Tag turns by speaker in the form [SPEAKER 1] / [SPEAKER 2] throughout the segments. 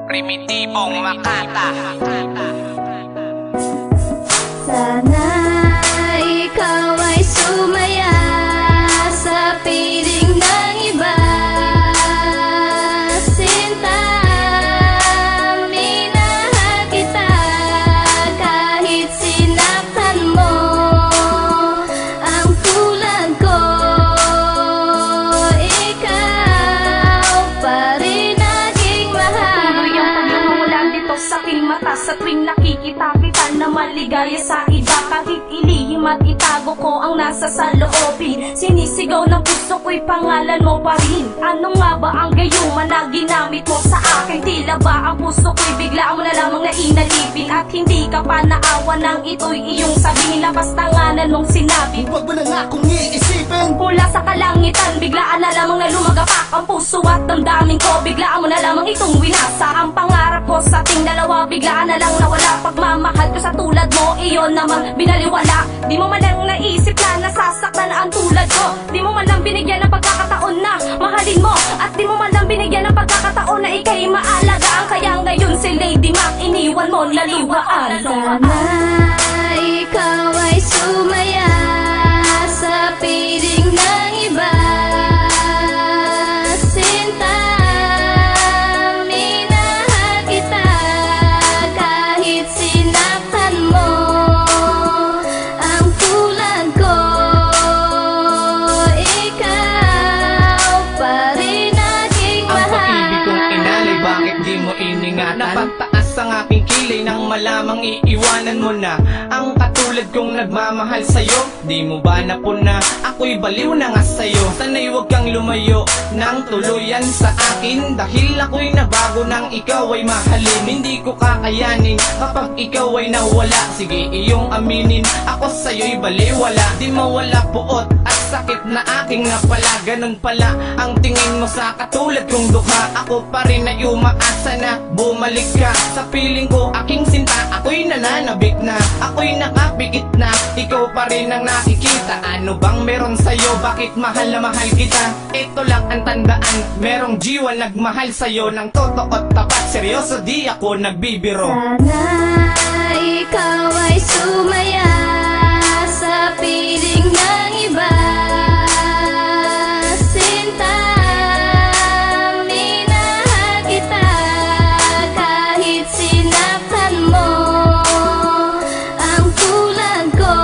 [SPEAKER 1] Primitibong Makata.
[SPEAKER 2] Sana ikaw ay sumaya sa piling ng iba. Sinta, minahal kita kahit sinaktan mo. Ang tulad ko, ikaw pa rin naging mahal.
[SPEAKER 3] Tuloy ang pagmamula dito sa aking mata sa tuwing nakikita kita na maligaya sa iba. Kahit ilihim at itago ko ang nasa saloobin, sinisigaw ng puso ko'y pangalan mo pa rin. Ano nga ba ang gayuma na ginamit mo sa akin? Tila ba ang puso ko'y bigla mo na lamang na inalipin, at hindi ka pa naawa nang ito'y iyong sabihin. Labas tanganan mong sinabi,
[SPEAKER 4] huwag mo na nga akong iisipin.
[SPEAKER 3] mula sa kalangitan, biglaan na lamang na lumagapak ang puso at damdamin ko. Biglaan mo na lamang itong winasa ang pangarap ko sa ating dalawa. Biglaan na lang nawala pagmamahal ko sa tulad mo, iyon naman binaliwala. Di mo man lang naisip na nasasaktan na ang tulad ko. Di mo man lang binigyan ng pagkakataon na mahalin mo, at di mo man lang binigyan ng pagkakataon na ika'y maalagaan. Kaya ngayon si Lady Mac iniwan mo na luhaan.
[SPEAKER 2] Sana ikaw ay sumaya sa piling ng iba. Sinta, minahal kita kahit sinaktan mo. Ang tulad ko, ikaw pa rin naging
[SPEAKER 1] Ang
[SPEAKER 2] mahal.
[SPEAKER 1] pag-ibig kong inalay, bakit di mo iningatan? Napagtaas ang aking kilay nang malamang iiwanan mo na ang katulad kong nagmamahal sa'yo. Di mo ba napuna? Ako'y baliw na nga sa'yo. Sana'y huwag kang lumayo nang tuluyan sa akin, dahil ako'y nabago nang ikaw ay mahalin. Hindi ko kakayanin kapag ikaw ay nawala. Sige, iyong aminin, ako sa'yo'y baliwala. Di mawala puot at sakit na aking napala. Ganun pala ang tingin mo sa katulad kong dukha. Ako pa rin ay umaasa na bumalik ka sa piling ko, aking sinta. Ako'y nananabik na, ako'y nakapikit na, ikaw pa rin ang nakikita. Ano bang meron sa'yo? Bakit mahal na mahal kita? Ito lang ang tandaan, merong jiwa nagmahal sa'yo ng totoo at tapat. Seryoso, di ako nagbibiro.
[SPEAKER 2] Sana ikaw ay sumaya sa piling ng iba. Sinta, minahal kita kahit sinaktan mo. Ang tulad ko,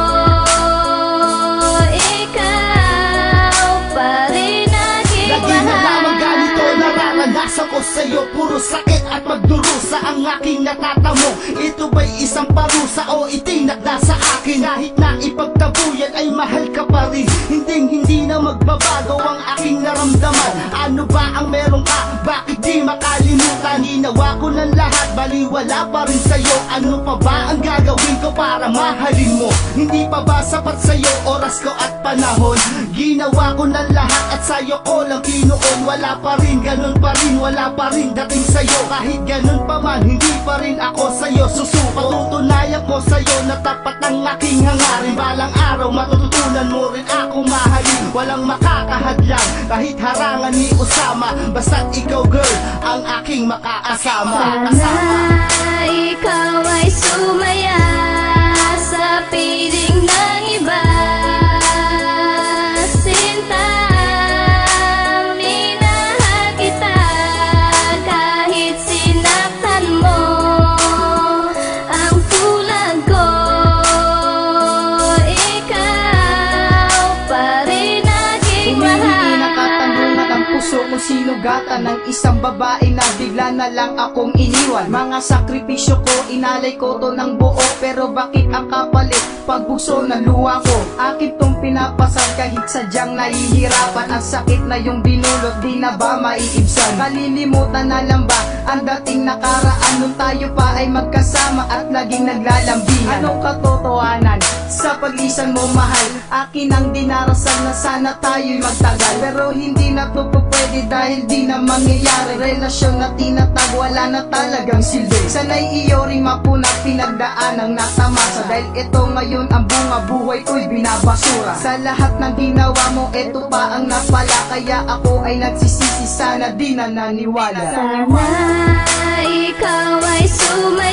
[SPEAKER 2] ikaw pa rin naging
[SPEAKER 4] Lagi na lamang
[SPEAKER 2] mahal.
[SPEAKER 4] ganito nararanasan ko sa'yo. Puro sakit at magdurusa ang aking natatamo. Ito ba'y isang parusa o itinakda sa akin? Kahit na ipagtabuyan ay mahal ka pa rin. Hindi na magbabago ang aking naramdaman. Ano ba ang meron ka? Bakit di makalimutan? Ginawa ko ng lahat, baliwala pa rin sa'yo. Ano pa ba ang gagawin ko para mahalin mo? Hindi pa ba sapat sa'yo oras ko at panahon? Ginawa ko ng lahat at sa'yo ko lang kinuon. Wala pa rin, ganun pa rin, wala pa rin dating sa'yo. Kahit ganun pa man, hindi pa rin ako sa'yo susuko. Patutunayan ko sa'yo na tapat ang aking hangarin. Balang araw matututunan mo rin ako mahalin. Walang makakahadlang kahit harangan ni Osama. Basta't ikaw girl, ang aking makaasama.
[SPEAKER 2] Sana ikaw ay sumaya sa piling ng iba. Sinta, minahal kita kahit sinaktan mo. Ang tulad ko, ikaw pa rin naging
[SPEAKER 5] Hindi nakatanong
[SPEAKER 2] mahal.
[SPEAKER 5] ang puso ko sinugatan ng isang babae na bigla na lang akong iniwan. Mga sakripisyo ko, inalay ko to ng buo, pero bakit ang kapalit? Pagbukso ng luha ko, akin tong pinapasal kahit sadyang nahihirapan. Ang sakit na yung binulot, di na ba maiibsan? Kalilimutan na lang ba ang dating nakaraan nung tayo pa ay magkasama at naging naglalambihan? Anong katotohanan sa paglisan mo mahal? Akin ang dinarasal na sana tayo'y magtagal, pero hindi na to pwede Bakit? Dahil di na mangyayari. Relasyon na tinatag, wala na talagang silbi. Sana'y iyo rin mapuna, pinagdaan ang natamasa. Dahil ito ngayon ang bunga, buhay ko'y binabasura. Sa lahat ng ginawa mo, ito pa ang napala. Kaya ako ay nagsisisi, sana di na naniwala.
[SPEAKER 2] Sana ikaw ay sumay